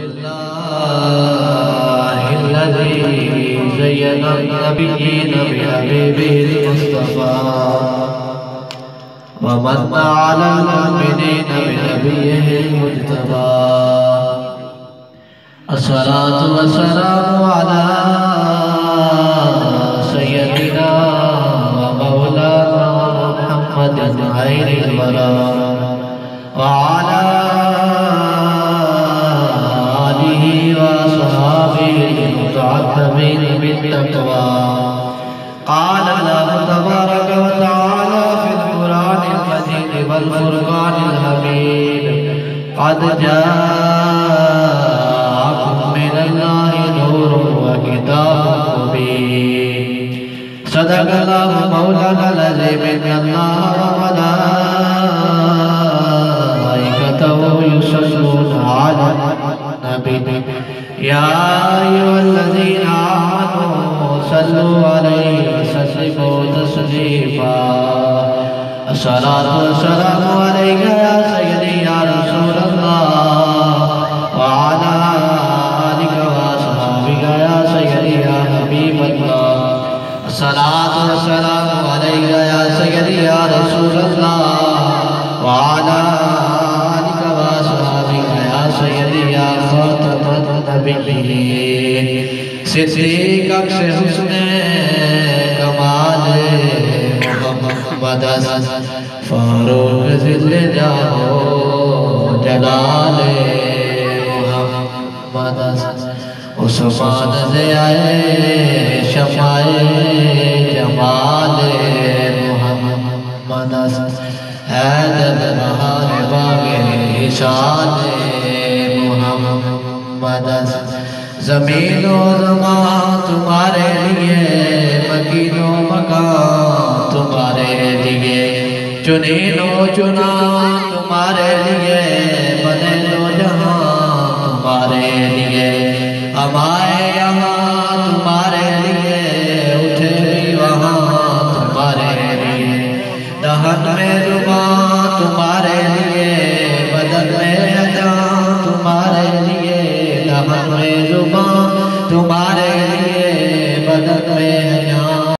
لله الذي زين النبيين بحبيبه المصطفى ومن على المؤمنين بنبيه المجتبى الصلاة والسلام على سيدنا ومولانا محمد خير الورى وعلى آله وصحابه المتعتبين بالتقوى قال الله تبارك وتعالى في القرآن المجيد والفرقان الحميد قد جاءكم من الله نور وكتاب مبين صدق الله مولانا العظيم إن الله وملائكته يصلون على النبي يا أيها الذين آمنوا صلوا عليه وسلموا تسليما الصلاة والسلام عليك يا سيدي يا رسول الله وعلى آلك وأصحابك يا سيدي يا حبيب الله الصلاة والسلام عليك يا سيدي يا رسول الله وعلى آلك وأصحابك يا سيدي يا خاتم النبيين صدیق اکس حسن کمال محمد فاروق ذل جاہو جلال محمد عثمان ضیائے شمع جمال محمد حیدر بہار باغ حسان محمد زمین و زمان تمہارے لیے مکین و مکان تمہارے لیے چنین و چنا تمہارے لیے بدل و جہاں تمہارے لیے ہم آئے یہاں تمہارے لیے اٹھے بھی وہاں تمہارے لیے دہن میں زبان تمہارے